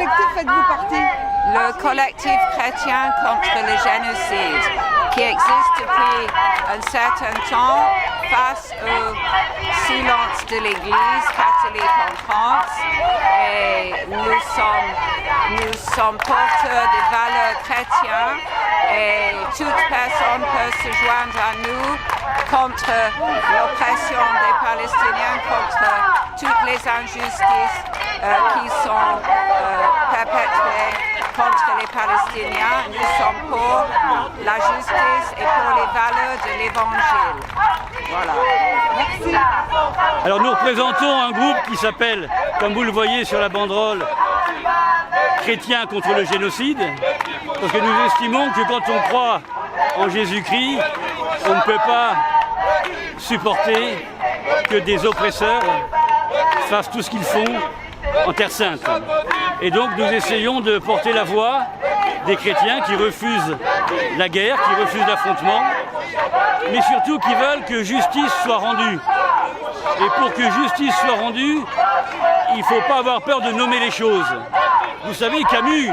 collectif faites-vous partie? Le collectif chrétien contre le génocide, qui existe depuis un certain temps face au silence de l'Église catholique en France. Et nous sommes porteurs des valeurs chrétiennes et toute personne peut se joindre à nous contre l'oppression des Palestiniens, contre toutes les injustices qui sont perpétrées contre les Palestiniens. Nous sommes pour la justice et pour les valeurs de l'Évangile. Voilà. Merci. Alors nous représentons un groupe qui s'appelle, comme vous le voyez sur la banderole, Chrétiens contre le génocide, parce que nous estimons que quand on croit en Jésus-Christ, on ne peut pas supporter que des oppresseurs fassent tout ce qu'ils font en Terre Sainte. Et donc nous essayons de porter la voix des chrétiens qui refusent la guerre, qui refusent l'affrontement, mais surtout qui veulent que justice soit rendue. Et pour que justice soit rendue, il ne faut pas avoir peur de nommer les choses. Vous savez, Camus,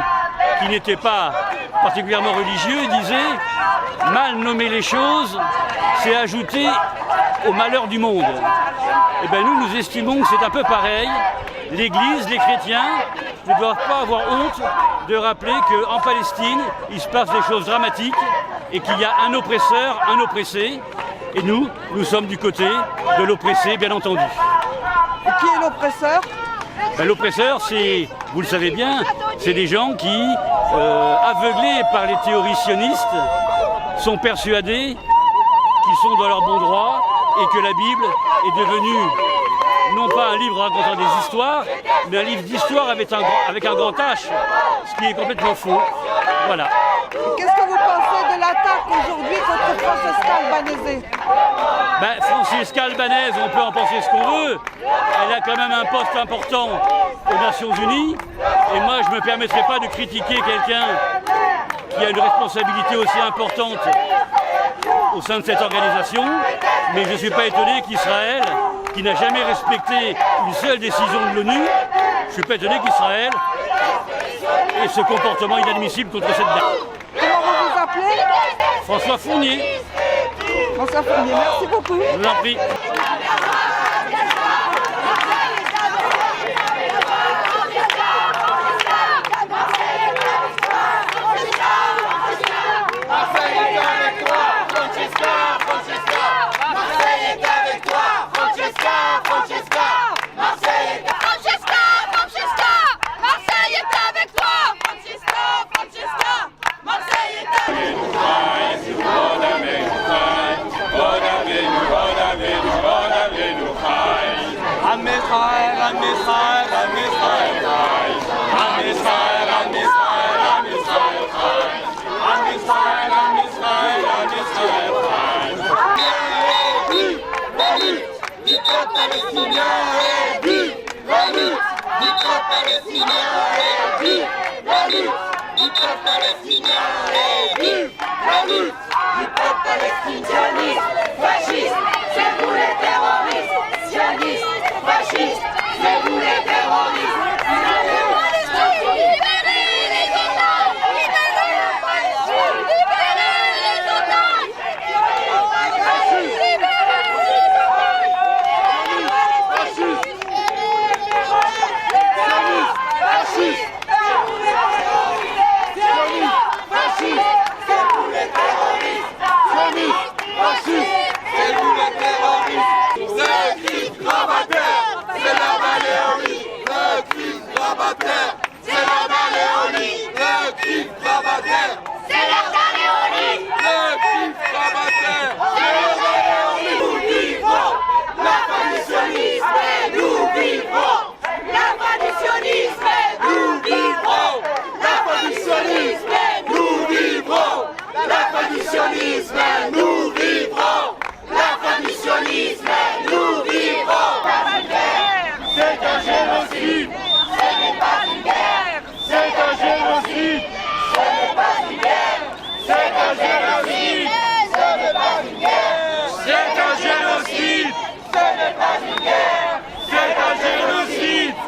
qui n'était pas particulièrement religieux, disait « Mal nommer les choses, c'est ajouter au malheur du monde ». Eh bien nous estimons que c'est un peu pareil. L'Église, les chrétiens ne doivent pas avoir honte de rappeler qu'en Palestine, il se passe des choses dramatiques et qu'il y a un oppresseur, un oppressé. Et nous sommes du côté de l'oppressé, bien entendu. Et qui est l'oppresseur? L'oppresseur, c'est, vous le savez bien, c'est des gens qui, aveuglés par les théories sionistes, sont persuadés qu'ils sont dans leur bon droit et que la Bible est devenue non pas un livre racontant des histoires, mais un livre d'histoire avec un grand H, ce qui est complètement faux. Voilà. Qu'est-ce que vous pensez de l'attaque aujourd'hui contre Francesca Albanese? Francesca Albanese, on peut en penser ce qu'on veut. Elle a quand même un poste important aux Nations Unies. Et moi, je ne me permettrai pas de critiquer quelqu'un qui a une responsabilité aussi importante au sein de cette organisation. Mais je ne suis pas étonné qu'Israël, qui n'a jamais respecté une seule décision de l'ONU, je ne suis pas étonné qu'Israël ait ce comportement inadmissible contre cette dame. Comment vous vous appelez? François Fournier. François Fournier, merci beaucoup. Je vous en prie.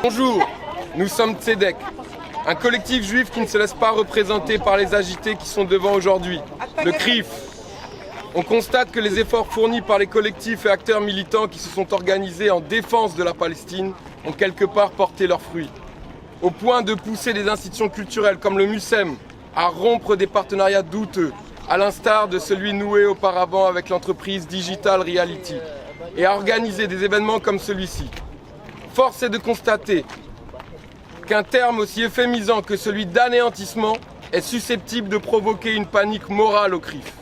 Bonjour, nous sommes Tzedek, Un collectif juif qui ne se laisse pas représenter par les agités qui sont devant aujourd'hui, le CRIF. On constate que les efforts fournis par les collectifs et acteurs militants qui se sont organisés en défense de la Palestine ont quelque part porté leurs fruits. Au point de pousser des institutions culturelles comme le MUSEM à rompre des partenariats douteux, à l'instar de celui noué auparavant avec l'entreprise Digital Reality, et à organiser des événements comme celui-ci. Force est de constater qu'un terme aussi euphémisant que celui d'anéantissement est susceptible de provoquer une panique morale au CRIF,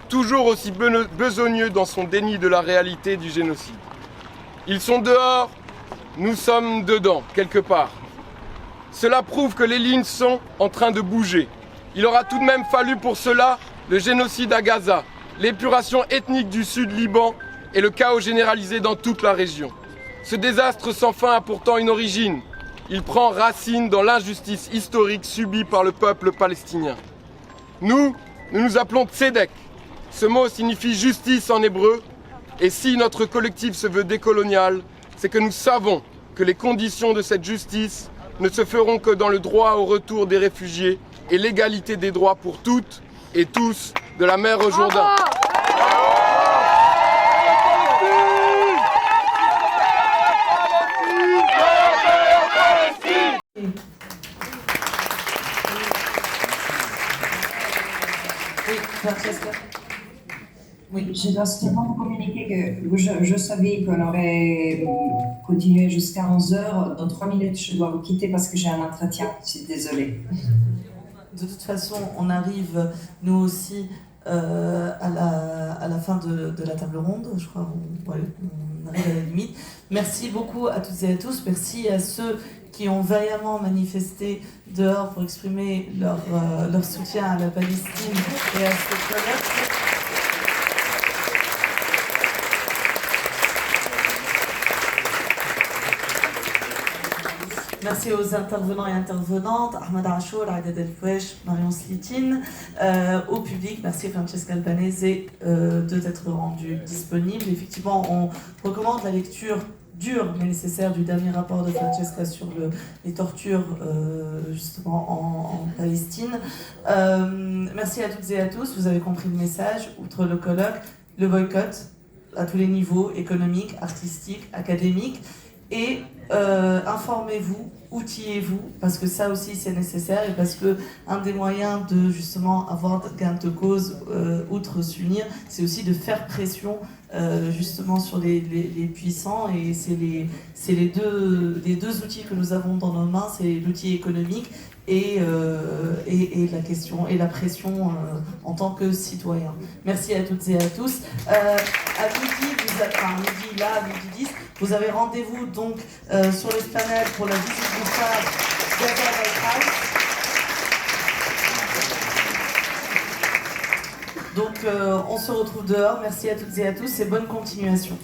toujours aussi besogneux dans son déni de la réalité du génocide. Ils sont dehors, nous sommes dedans, quelque part. Cela prouve que les lignes sont en train de bouger. Il aura tout de même fallu pour cela le génocide à Gaza, l'épuration ethnique du sud Liban et le chaos généralisé dans toute la région. Ce désastre sans fin a pourtant une origine. Il prend racine dans l'injustice historique subie par le peuple palestinien. Nous nous appelons Tzedek. Ce mot signifie justice en hébreu. Et si notre collectif se veut décolonial, c'est que nous savons que les conditions de cette justice ne se feront que dans le droit au retour des réfugiés et l'égalité des droits pour toutes et tous de la mer au Jourdain. Oui, Francesca. Oui, je dois simplement vous communiquer que je savais qu'on aurait continué jusqu'à 11h. Dans 3 minutes, je dois vous quitter parce que j'ai un entretien. Je suis désolée. De toute façon, on arrive, nous aussi, à la fin de la table ronde. Je crois qu'on arrive à la limite. Merci beaucoup à toutes et à tous. Merci à ceux qui ont vaillamment manifesté dehors pour exprimer leur soutien à la Palestine et à ce colloque. Merci aux intervenants et intervenantes, Ahmed Achour, Aïda Delfouesh, Marion Slitine, au public, merci Francesca Albanese de t'être rendu disponible. Effectivement, on recommande la lecture dure mais nécessaire du dernier rapport de Francesca sur les tortures justement en Palestine. Merci à toutes et à tous, vous avez compris le message, outre le colloque, le boycott à tous les niveaux, économiques, artistiques, académiques, et informez-vous, outillez-vous, parce que ça aussi c'est nécessaire et parce que un des moyens de justement avoir gain de cause, outre s'unir, c'est aussi de faire pression justement sur les puissants, et c'est les deux outils que nous avons dans nos mains, c'est l'outil économique et la question et la pression en tant que citoyen. Merci à toutes et à tous. À midi, à midi 10, vous avez rendez-vous donc sur l'esplanade pour la visite du phare Gaza White House. Donc on se retrouve dehors. Merci à toutes et à tous et bonne continuation.